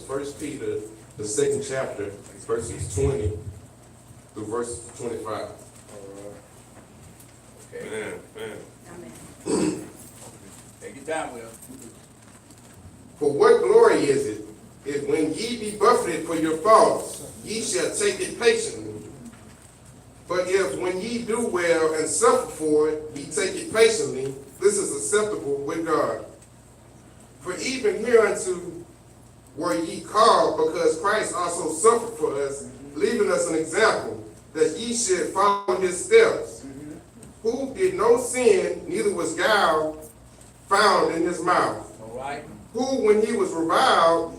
1 Peter, the second chapter, verses 20 through verse 25. Okay. Man. Amen. Take your time, Will. For what glory is it, if when ye be buffeted for your faults, ye shall take it patiently? But if when ye do well and suffer for it, ye take it patiently, this is acceptable with God. For even hereunto were ye called, because Christ also suffered for us, leaving us an example, that ye should follow his steps, who did no sin, neither was guile found in his mouth. All right. Who, when he was reviled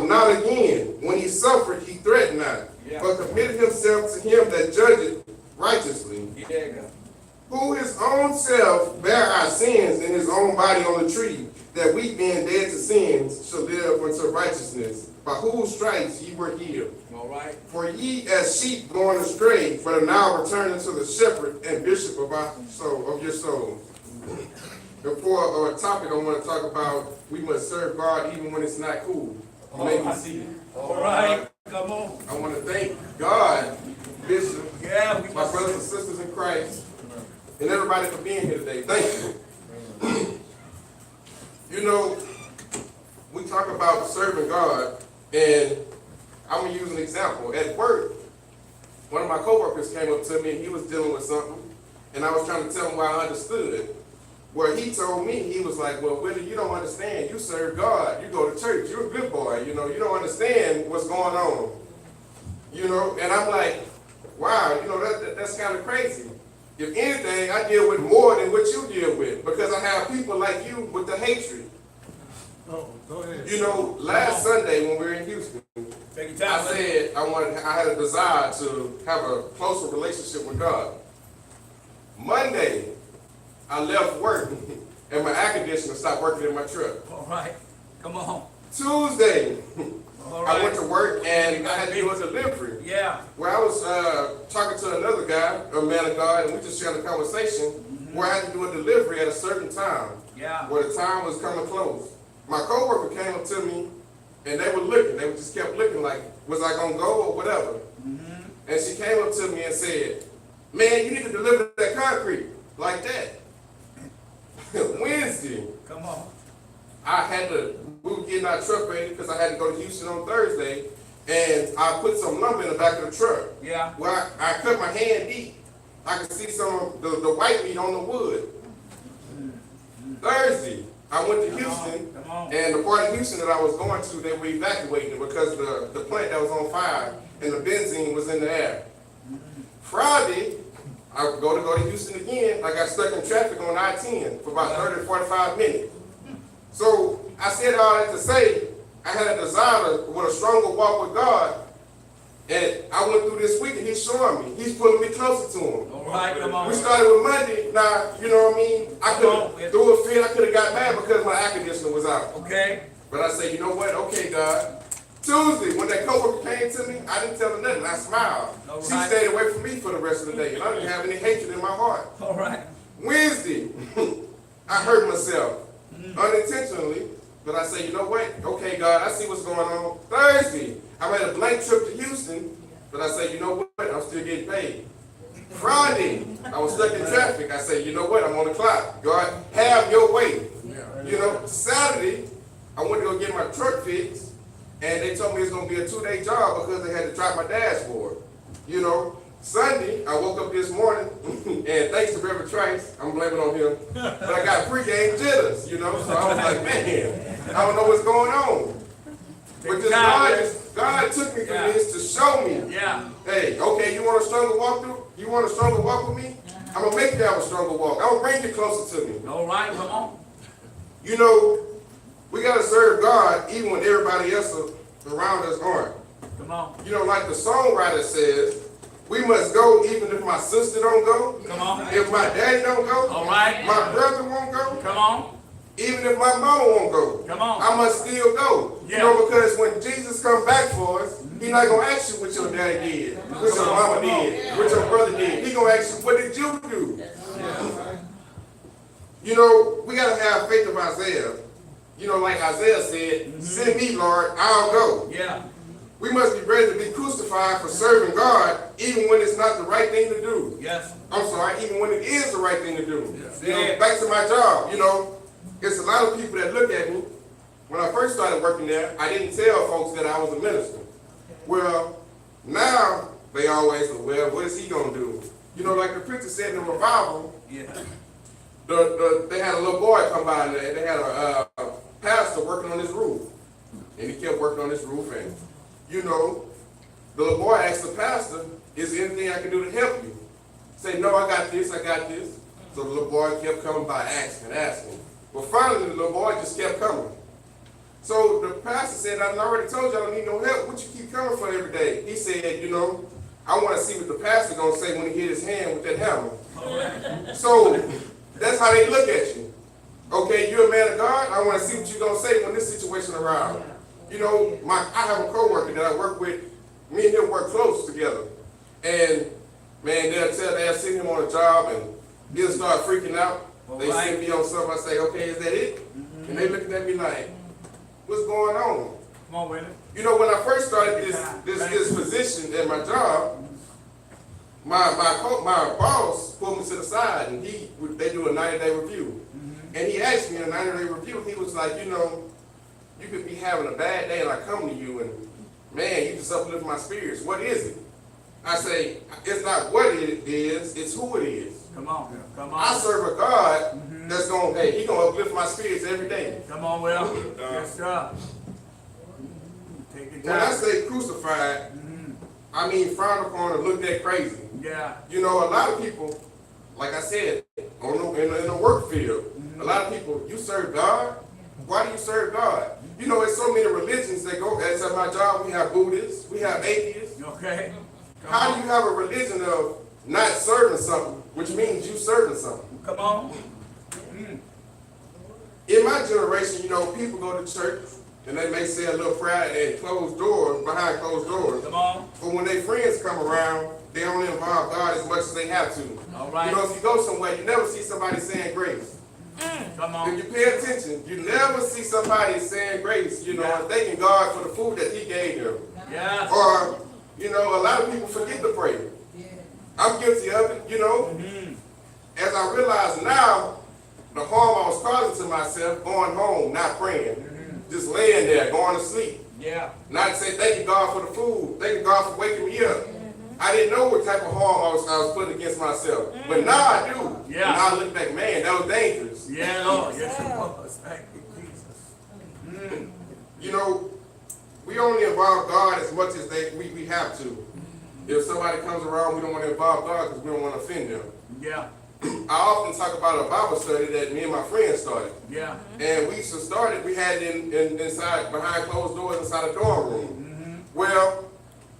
not again. When he suffered, he threatened not, but committed himself to him that judgeth righteously. Yeah. Who his own self bare our sins in his own body on the tree, that we being dead to sins should live unto righteousness, by whose stripes ye were healed. All right. For ye as sheep going astray, but are now returned unto the shepherd and bishop of your souls. And for a topic I want to talk about, we must serve God even when it's not cool. I see it. All right. Come on. I want to thank God, Bishop, Yeah, we my must. brothers and sisters in Christ, and everybody for being here today. Thank you. You know, we talk about serving God, and I'm going to use an example. At work, one of my coworkers came up to me, and he was dealing with something, and I was trying to tell him why I understood. Where he told me, he was like, well, Willie, you don't understand. You serve God. You go to church. You're a good boy. You know, you don't understand what's going on. You know, and I'm like, wow, you know, that's kind of crazy. If anything, I deal with more than what you deal with, because I have people like you with the hatred. Oh, go ahead. You know, last Sunday when we were in Houston, Take your time. I said I had a desire to have a closer relationship with God. Monday, I left work and my air conditioner stopped working in my truck. All right. Come on. Tuesday, All right. I went to work and I had to do a delivery. Yeah. Where I was talking to another guy, a man of God, and we just shared a conversation where I had to do a delivery at a certain time. Yeah. Where the time was coming close. My coworker came up to me and they were looking. They just kept looking like, was I going to go or whatever? And she came up to me and said, man, you need to deliver that concrete like that. Wednesday, Come on. we were getting our truck ready because I had to go to Houston on Thursday, and I put some lumber in the back of the truck. Yeah. Well, I cut my hand deep. I could see some of the white meat on the wood. Thursday, I went to Houston, Come on. and the part of Houston that I was going to, they were evacuating it because the plant that was on fire and the benzene was in the air. Friday, I go to Houston again. I got stuck in traffic on I-10 for about 30 to 45 minutes. So I said all that to say, I had a desire with a stronger walk with God. And I went through this week and he's showing me. He's pulling me closer to him. All right. Come on. We started with Monday. Now, you know what I mean? I could have threw a fit. I could have got mad because my air conditioner was out. Okay. But I said, you know what? Okay, God. Tuesday, when that coworker came to me, I didn't tell her nothing. I smiled. All She right. stayed away from me for the rest of the day, and I didn't have any hatred in my heart. All right. Wednesday, I hurt myself unintentionally, but I said, you know what? Okay, God, I see what's going on. Thursday, I made a blank trip to Houston, but I said, you know what? I'm still getting paid. Friday, I was stuck in traffic. I said, you know what? I'm on the clock. God, have your way. You know, Saturday, I went to go get my truck fixed. And they told me it's going to be a 2-day job because they had to drop my dashboard. You know, Sunday, I woke up this morning, and thanks to Rev. Trice, I'm blaming on him, but I got pregame jitters, you know, so I was like, man, I don't know what's going on. But just God took me through this to show me, hey, okay, you want a stronger walk through? You want a stronger walk with me? I'm going to make you have a stronger walk. I'm going to bring you closer to me. All right. Come on. You know, we got to serve God even when everybody else around us aren't. Come on. You know, like the songwriter says, we must go even if my sister don't go. Come on. If my daddy don't go. All right. My brother won't go. Come on. Even if my mama won't go. Come on. I must still go. Yeah. You know, because when Jesus comes back for us, he's not going to ask you what your daddy did, what your mama did, what your brother did. He's going to ask you, what did you do? You know, we got to have faith of Isaiah. you know, like Isaiah said, send me, Lord, I'll go. Yeah. We must be ready to be crucified for serving God, even when it's not the right thing to do. Yes. I'm sorry, even when it is the right thing to do. Yes. You know, back to my job, you know, it's a lot of people that look at me. When I first started working there, I didn't tell folks that I was a minister. Well, now they always say, well, what is he going to do? You know, like the preacher said in the revival, Yeah. they had a little boy come by and they had a pastor working on his roof. And he kept working on this roof, and, you know, the little boy asked the pastor, is there anything I can do to help you? Say, no, I got this, I got this. So the little boy kept coming by asking. Well, finally, the little boy just kept coming. So the pastor said, I already told you I don't need no help. What you keep coming for every day? He said, you know, I want to see what the pastor going to say when he hit his hand with that hammer. So that's how they look at you. Okay, you're a man of God. I want to see what you're going to say when this situation arrives. You know, I have a coworker that I work with. Me and him work close together. And, man, they'll send him on a job and he'll start freaking out. They send me on something. I say, okay, is that it? And they looking at me like, what's going on? Come on, Willie. You know, when I first started this position at my job, my boss pulled me to the side and they do a 90-day review. And he asked me in a 90-day review, he was like, you know, you could be having a bad day and I come to you and, man, you just uplift my spirits. What is it? I say, it's not what it is, it's who it is. Come on. Come on. I serve a God that's going, hey, he going to uplift my spirits every day. Come on, Will. Yes, sir. Take your time. When I say crucified, I mean frowned upon or looked at crazy. Yeah. You know, a lot of people, like I said, in the work field, a lot of people, you serve God? Why do you serve God? You know, there's so many religions that go, as at my job, we have Buddhists, we have atheists. Okay. How do you have a religion of not serving something, which means you serving something? Come on. In my generation, you know, people go to church and they may say a little prayer and closed doors, behind closed doors. Come on. But when their friends come around, they only involve God as much as they have to. All right. You know, if you go somewhere, you never see somebody saying grace. Come on. If you pay attention, you never see somebody saying grace, you know, thanking God for the food that he gave them. Yeah. Or, you know, a lot of people forget to pray. I'm guilty of it, you know. As I realize now, the harm I was causing to myself, going home, not praying, just laying there, going to sleep. Yeah. Not say, thank you God for the food, thank you God for waking me up. I didn't know what type of harm I was putting against myself. But now I do. Yeah. And I look back, man, that was dangerous. Yeah, Lord. Yes, it was. Thank you, Jesus. You know, we only involve God as much as we have to. If somebody comes around, we don't want to involve God because we don't want to offend them. Yeah. I often talk about a Bible study that me and my friends started. Yeah. And we used to start it, we had it inside, behind closed doors inside a dorm room. Well,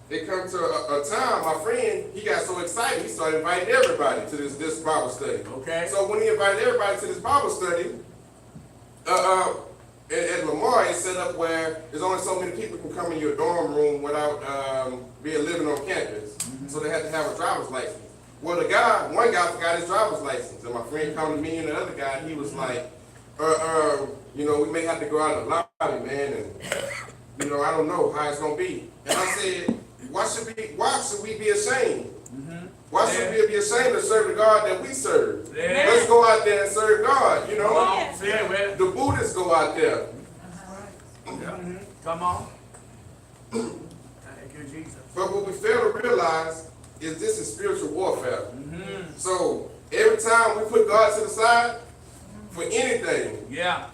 it comes to a time, my friend, he got so excited, he started inviting everybody to this Bible study. Okay. So when he invited everybody to this Bible study, at Lamar, it's set up where there's only so many people can come in your dorm room without being living on campus. So they had to have a driver's license. Well, one guy forgot his driver's license, and my friend came to me and the other guy, and he was like, you know, we may have to go out in the lobby, man, and, you know, I don't know how it's going to be. And I said, why should we be ashamed? Why should we be ashamed to serve the God that we serve? Yeah. Let's go out there and serve God, you know? Come on. Say it, Will. The Buddhists go out there. Come on. Thank you, Jesus. But what we fail to realize is this is spiritual warfare. So every time we put God to the side for anything, Yeah.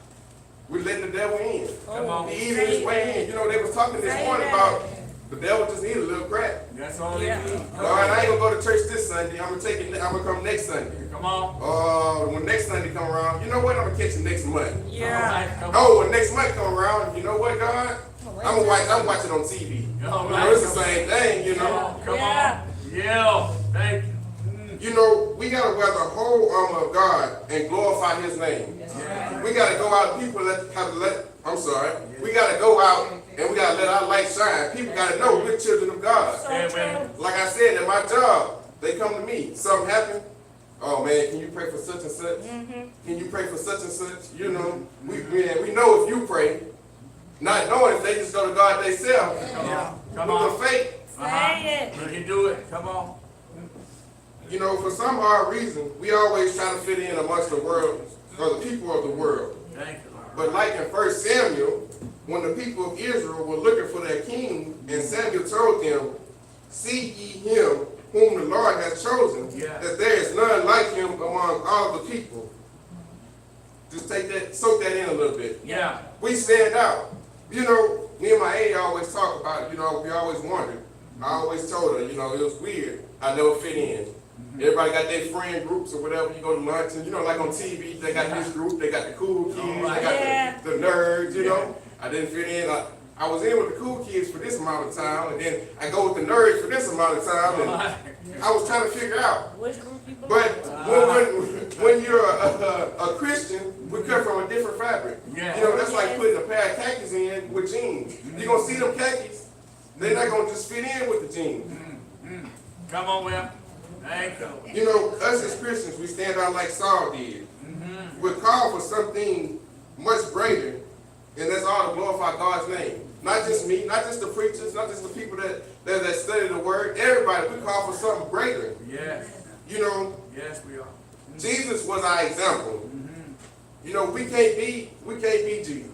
we let the devil in. Come on. He eating his way in. You know, they was talking this morning about the devil just need a little crack. That's all it is. God, I ain't gonna go to church this Sunday. I'm gonna come next Sunday. Come on. When next Sunday come around, you know what? I'm gonna catch you next month. Yeah. All right, come on. Oh, when next month come around, you know what, God? I'm watch it on TV. All You know, right. it's the same thing, you know. Come on. Yeah. Thank you. You know, we gotta wear the whole armor of God and glorify His name. Yeah. We gotta go out. People we gotta go out and we gotta let our light shine. People gotta know we're children of God. Say it, Will. Like I said, at my job, they come to me. Something happened. oh man, can you pray for such and such? Can you pray for such and such? You know, we know if you pray, not knowing if they just go to God themselves. Come on. With the faith. Say it. You can do it. Come on. You know, for some odd reason, we always try to fit in amongst the world, or the people of the world. Thank you, Lord. But like in 1 Samuel, when the people of Israel were looking for their king, and Samuel told them, see ye him whom the Lord has chosen, that there is none like him among all the people. Just take that, soak that in a little bit. Yeah. We stand out. You know, me and my aide always talk about, you know, we always wondered. I always told her, you know, it was weird. I never fit in. Everybody got their friend groups or whatever. You go to lunch and, you know, like on TV, they got this group, they got the cool kids, they got the nerds, you know. I didn't fit in. I was in with the cool kids for this amount of time, and then I go with the nerds for this amount of time, and I was trying to figure out. Which group you belong But to? when you're a Christian, we come from a different fabric. Yeah. You know, that's like putting a pair of khakis in with jeans. You're going to see them khakis, they're not going to just fit in with the jeans. Come on, Will. Thank you. You know, us as Christians, we stand out like Saul did. We're called for something much greater, and that's all to glorify God's name. Not just me, not just the preachers, not just the people that study the word. Everybody, we call for something greater. Yes. You know, Yes, we are. Jesus was our example. You know, we can't be Jesus.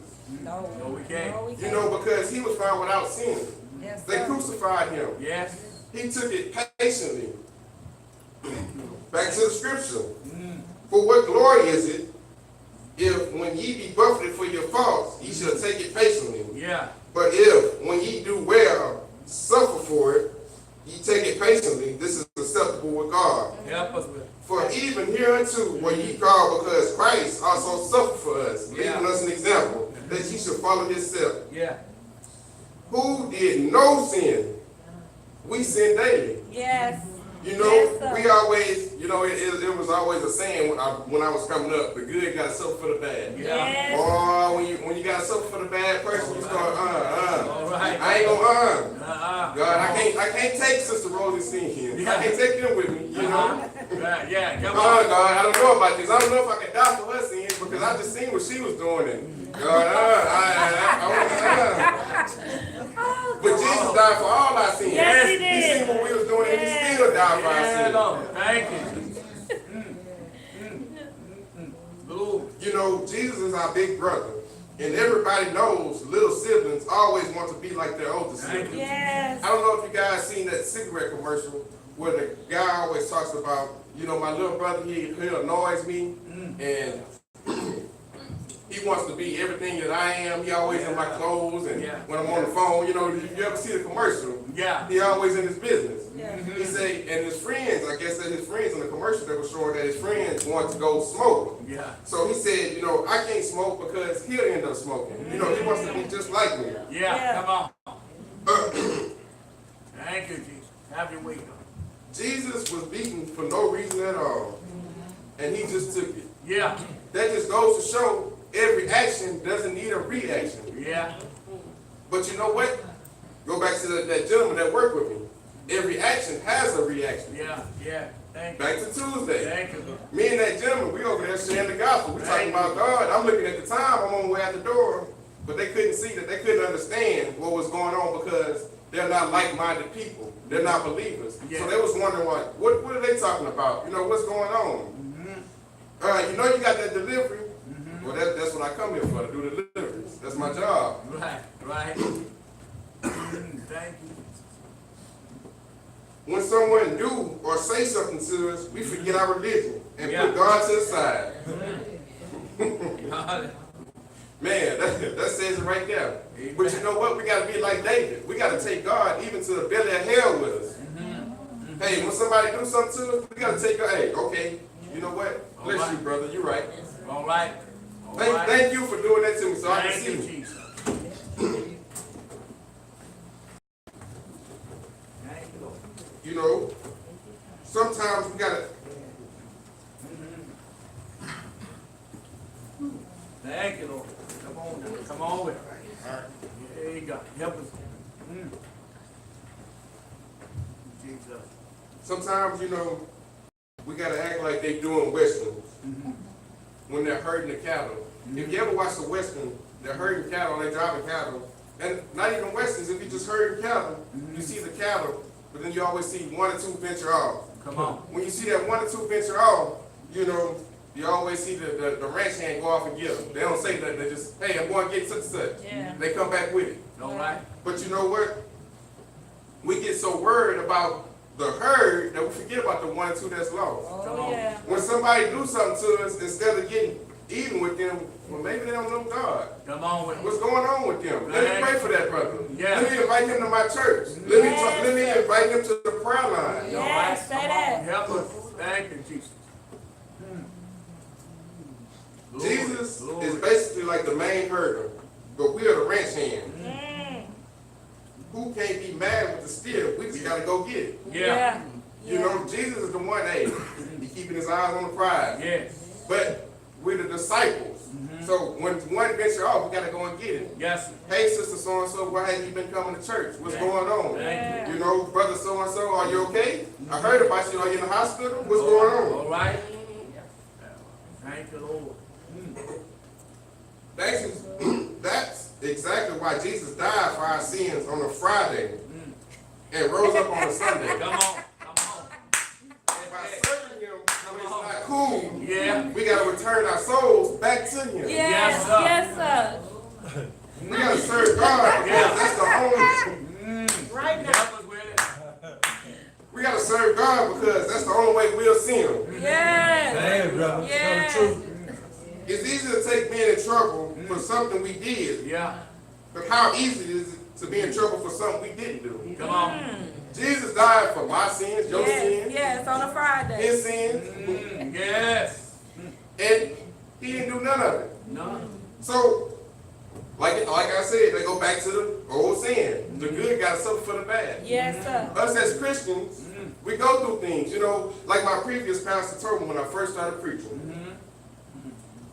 No, we can't. No, we You know, because he was found without sin. Yes, They sir. crucified him. Yes. He took it patiently. Back to the scripture. For what glory is it if when ye be buffeted for your faults, ye shall take it patiently? Yeah. But if when ye do well, suffer for it, ye take it patiently, this is acceptable with God. Help us with it. For even hereunto were ye called, because Christ also suffered for us, leaving us an example, that ye should follow his step. Yeah. Who did no sin? We sin daily. Yes. You know, Yes, sir. we always, you know, it was always a saying when I was coming up, the good got to suffer for the bad. Yeah. Yes. Or when you got to suffer for the bad person, you start, All right. I ain't gonna, God, Come I can't take Sister Rosie's sin. Yeah. I can't take them with me, you know. Right, yeah, come God, on. I don't know about this. I don't know if I can die for her sins because I just seen what she was doing. And God, but Jesus died for all our sins. Yes, he He did. seen what we was doing and he still died for our Yeah, sins. Lord. Thank you. Ooh. You know, Jesus is our big brother. And everybody knows little siblings always want to be like their older siblings. Yes. I don't know if you guys seen that cigarette commercial where the guy always talks about, you know, my little brother, he annoys me, and he wants to be everything that I am. He always in my clothes, and when I'm on the phone, you know, if you ever see the commercial, Yeah. he always in his business. Yeah. He say, and his friends, I guess that his friends in the commercial that was showing that his friends want to go smoke. Yeah. So he said, you know, I can't smoke because he'll end up smoking. You know, he wants to be just like me. Yeah. Come on. Thank you, Jesus. Have your way, God. Jesus was beaten for no reason at all, and he just took it. Yeah. That just goes to show every action doesn't need a reaction. Yeah. But you know what? Go back to that gentleman that worked with me. Every action has a reaction. Yeah. Yeah. Thank you. Back to Tuesday. Thank you, Lord. Me and that gentleman, we over there sharing the gospel. We talking about God. I'm looking at the time. I'm on my way out the door. But they couldn't see that. They couldn't understand what was going on because they're not like-minded people. They're not believers. Yeah. So they was wondering what are they talking about? You know, what's going on? You know you got that delivery? Well, that's what I come here for, to do deliveries. That's my job. Right. Right. Thank you. When someone do or say something to us, we forget our religion and Yeah. put God to the side. Hallelujah. Man, that says it right there. Amen. But you know what? We got to be like David. We got to take God even to the belly of hell with us. Hey, when somebody do something to us, we got to take God. Hey, okay, you know what? Bless right. you, brother. You're right. All right. All right. Thank you for doing that to me so I can Thank see you, you. Jesus. Thank you, Lord. You know, sometimes we got to. Thank you, Lord. Come on now. Come on with it. There you go. Help us. Jesus. Sometimes, you know, we gotta act like they doing westerns when they're herding the cattle. If you ever watch the western, they're herding cattle, they're driving cattle, and not even westerns. If you just herding cattle, you see the cattle, but then you always see one or two venture off. Come on. When you see that one or two venture off, you know, you always see the ranch hand go off and get them. They don't say that. They just, hey, I'm going to get such and such. Yeah. They come back with it. All right. But you know what? We get so worried about the herd that we forget about the one or two that's lost. Oh, yeah. When somebody do something to us, instead of getting even with them, well, maybe they don't know God. Come on with What's going on with them? Let me pray for that brother. Yeah. Let me invite him to my church. Let me invite him to the prayer line. Yes, say that. Help us. Thank you, Jesus. Jesus Glory. is basically like the main herder, but we are the ranch hand. Who can't be mad with the steer? We just gotta go get it. Yeah. You know, Jesus is the one, hey, he keeping his eyes on the prize. Yes. But we're the disciples. So when one venture off, we gotta go and get it. Yes, sir. Hey, sister so-and-so, why have you been coming to church? What's going on? Thank you. You know, brother so-and-so, are you okay? I heard about you. Are you in the hospital? What's going on? All right. Thank you, Lord. That's exactly why Jesus died for our sins on a Friday and rose up on a Sunday. Come on. Come on. And by serving him when it's not cool, Yeah. we got to return our souls back to him. Yes, sir. yes, sir. We got to serve God because that's the only. Right now. Help us with it. We got to serve God because that's the only way we'll see him. Yes. Hey, brother, Yes. tell the truth. It's easy to take being in trouble for something we did, Yeah. but how easy is it to be in trouble for something we didn't do? Come on. Jesus died for my sins, your Yes, sins, yes, on a Friday. his sins, Yes. and he didn't do none of it. No. So, like I said, they go back to the old sin. The good got to suffer for the bad. Yes, sir. Us as Christians, we go through things, you know, like my previous pastor told me when I first started preaching.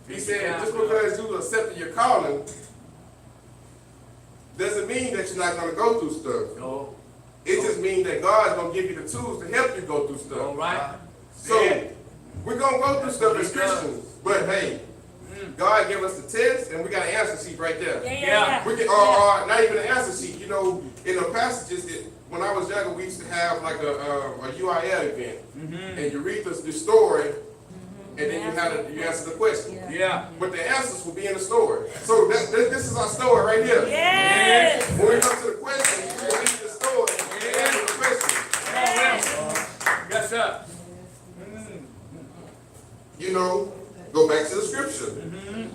He said, just because you accepted your calling, doesn't mean that you're not going to go through stuff. No. It just means that God's going to give you the tools to help you go through stuff. All right. So, we're going to go through stuff as Christians, but hey, God gave us the test, and we got an answer sheet right there. Yeah. We can, not even an answer sheet. You know, in the passages, when I was younger, we used to have like a UIL event, and you read the story, and then you answer the question. Yeah. But the answers will be in the story. So this is our story right here. Yes. When we come to the question, we read the story and answer the question. Yes, sir. You know, go back to the scripture.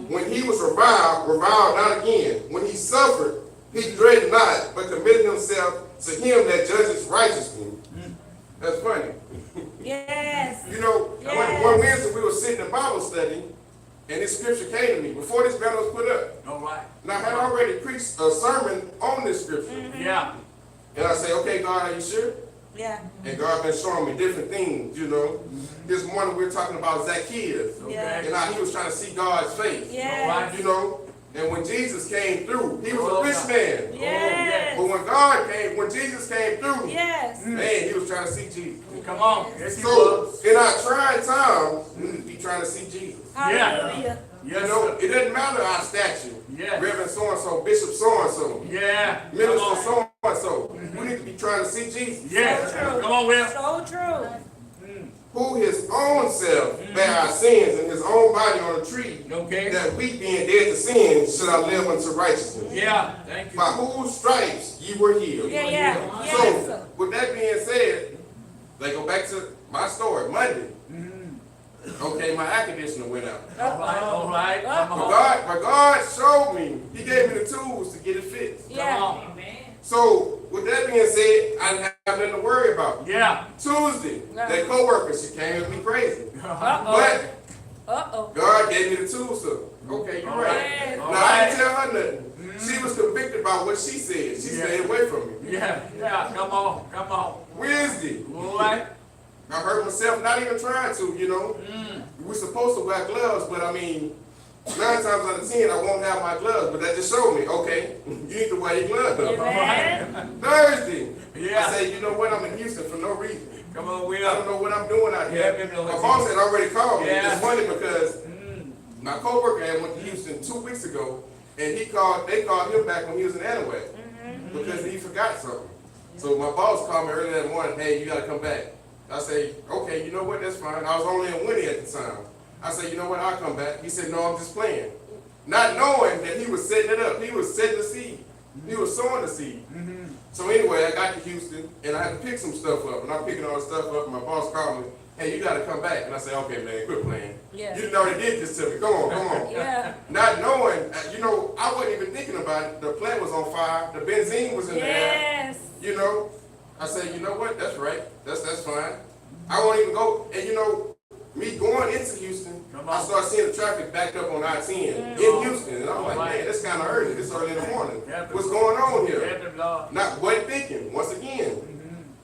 When he was reviled not again. When he suffered, he dreaded not, but committed himself to him that judges righteously. That's funny. Yes. You know, one Wednesday we were sitting in Bible study, and this scripture came to me before this banner was put up. All right. And I had already preached a sermon on this scripture. Yeah. And I say, okay, God, are you sure? Yeah. And God been showing me different things, you know. This morning we were talking about Zacchaeus. Yeah. And how he was trying to see God's face. Yes. You know, and when Jesus came through, he was a rich man. Yes. But when Jesus came through, Yes. man, he was trying to see Jesus. Come on. Yes, he So was. in our trying times, we need to be trying to see Jesus. Hallelujah. You Yes, know, sir. it doesn't matter our stature. Yes. Reverend so-and-so, Bishop so-and-so, Yeah. Come Minister on. so-and-so. We need to be trying to see Jesus. Yes. So true. Come on, Will. So true. Who his own self bare our sins in his own body on a tree, Okay. that we being dead to sin should I live unto righteousness. Yeah. Thank you. By whose stripes ye were healed. Yeah, yeah. Yes, So, sir. with that being said, they go back to my story, Monday. Okay, my air conditioner went out. All right. All right. Come But on. God showed me, he gave me the tools to get it fixed. Come Yeah. on. So, with that being said, I didn't have nothing to worry about. Yeah. Tuesday, that co-worker, she came at me crazy. Uh-oh. But Uh-oh. God gave me the tools to, okay, you're right. Yes. All Now, I right. didn't tell her nothing. She was convicted by what she said. She stayed away from me. Yeah. Yeah. Come on. Come on. Wednesday, All right. I hurt myself not even trying to, you know. We're supposed to wear gloves, but I mean, 9 times out of 10, I won't have my gloves. But that just showed me, okay, you need to wear your gloves. Amen. Thursday, Yeah. I say, you know what, I'm in Houston for no reason. Come on, I Will. don't know what I'm doing out Yeah, here. give me a My little boss had already called me. Yeah. It's funny because my coworker had went to Houston 2 weeks ago, and they called him back when he was in Anahuac because he forgot something. So my boss called me early that morning, hey, you gotta come back. I say, okay, you know what, that's fine. I was only in Winnie at the time. I said, you know what, I'll come back. He said, no, I'm just playing. Not knowing that he was setting it up. He was setting the seed. He was sowing the seed. So anyway, I got to Houston, and I had to pick some stuff up. And I'm picking all the stuff up, and my boss called me, hey, you gotta come back. And I said, okay, man, quit playing. Yeah. You already did this to me. Come on. Yeah. Not knowing, I wasn't even thinking about it. The plant was on fire. The benzene was in the air. Yes. I said, you know what? That's right. That's fine. I won't even go. And me going into Houston, I started seeing the traffic backed up on I-10 in Houston. And I'm like, man, that's kind of early. It's early in the morning. What's going on here? Wasn't thinking, once again.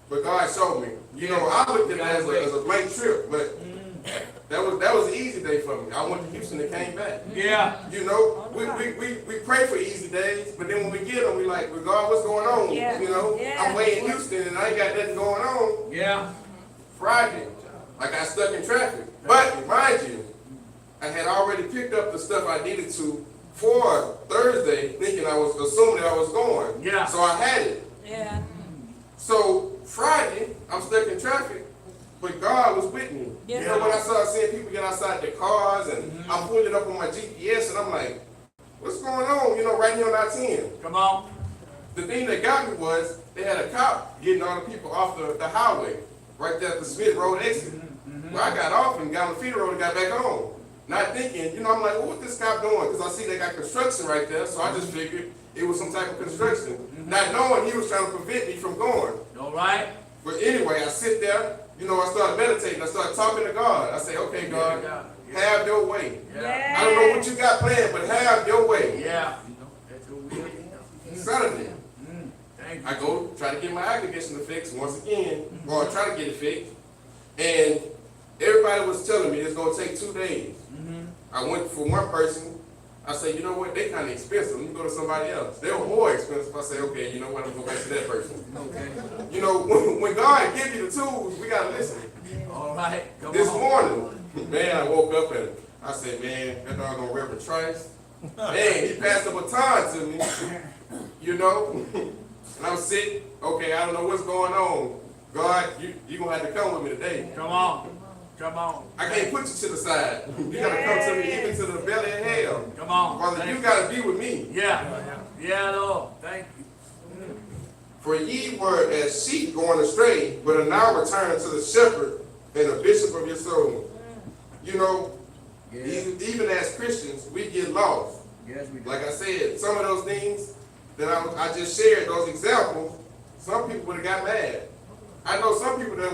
But God showed me. I looked at it as a blank trip, but that was an easy day for me. I went to Houston and came back. Yeah. We pray for easy days, but then when we get them, we like, well, God, what's going on? Yeah. I'm way in Houston and I ain't got nothing going on. Yeah. Friday, I got stuck in traffic. But mind you, I had already picked up the stuff I needed to for Thursday, thinking assuming that I was going. Yeah. So I had it. Yeah. So Friday, I'm stuck in traffic, but God was with me. Yeah. When I started seeing people get outside their cars, and I'm pulling it up on my GPS, and I'm like, what's going on? Right here on I-10. Come on. The thing that got me was they had a cop getting all the people off the highway, right there at the Smith Road exit. Well, I got off and got on the feeder road and got back on. Not thinking, I'm like, well, what this cop doing? Because I see they got construction right there, so I just figured it was some type of construction. Not knowing he was trying to prevent me from going. All right. But anyway, I sit there, I started meditating, I started talking to God. I say, okay, God, have your way. Yeah. I don't know what you got planned, but have your way. Yeah. That's what we Saturday, Thank you. I go try to get my air conditioner fixed once again, or try to get it fixed. And everybody was telling me it's going to take 2 days. I went for one person. I said, you know what, they kind of expensive. Let me go to somebody else. They were more expensive. I say, okay, you know what, I'm going to go back to that person. Okay. When God gives you the tools, we got to listen. All right. Come This on. morning, man, I woke up and I said, man, that doggone Reverend Trice, man, he passed the baton to me, and I'm sick. Okay, I don't know what's going on. God, you going to have to come with me today. Come on. Come on. I can't put you to the side. You got to come to me even to the belly of hell. Come on. Brother, you got to be with me. Yeah. Yeah, Lord. Thank you. For ye were as sheep going astray, but are now returned to the shepherd and the bishop of your soul. Even as Christians, we get lost. Yes, we do. Like I said, some of those things that I just shared, those examples, some people would have got mad. I know some people that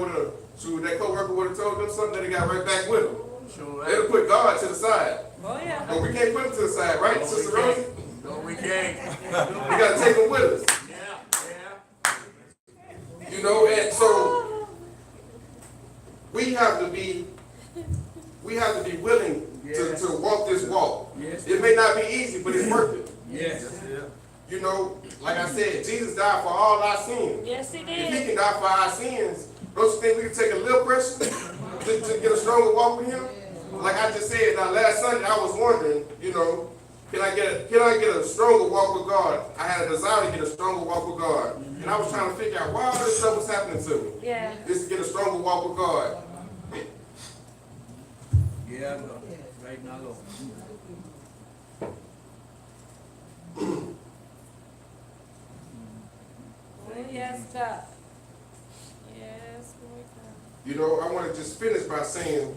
that co-worker would have told them something that they got right back with them. Sure. They'd have put God to the side. Oh, yeah. But we can't put him to the side, right, No, Sister we Rosie? can't. No, we can't. We got to take him with us. Yeah. And so we have to be willing to walk this walk. Yes. It may not be easy, but it's worth it. Yes. Like I said, Jesus died for all our sins. Yes, he If he did. can die for our sins, don't you think we can take a little pressure to get a stronger walk with him? Like I just said, last Sunday I was wondering, can I get a stronger walk with God? I had a desire to get a stronger walk with God. And I was trying to figure out why all this stuff was happening to me. Yeah. Just to get a stronger walk with God. Yeah, Lord. Right now, Lord. Oh, yes, God. Yes, Lord God. I want to just finish by saying,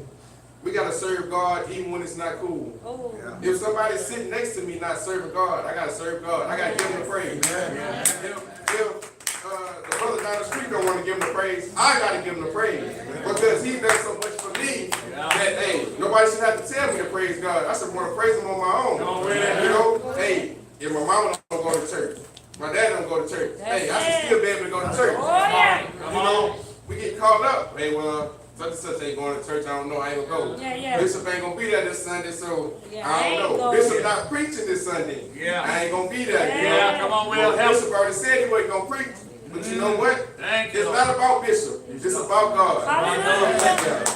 we got to serve God even when it's not cool. Oh. If somebody's sitting next to me not serving God, I got to serve God. I got to give him the praise. If the brother down the street don't want to give him the praise, I got to give him the praise. Because he's done so much for me that, hey, nobody should have to tell me to praise God. I should want to praise him on my own. Hey, if my mama don't go to church, my dad don't go to church, hey, I should still be able to go to church. Oh, yeah. We get caught up. Hey, well, such and such ain't going to church. I don't know. I ain't gonna go. Yeah. Bishop ain't gonna be there this Sunday, so Yeah, I don't know. going. Bishop not preaching this Sunday. Yeah. I ain't gonna be there. Yeah, come on, Will. Bishop already said he wasn't gonna preach. But you know what? Thank you, It's Lord. not about Bishop. It's about God. Hallelujah. Thank you.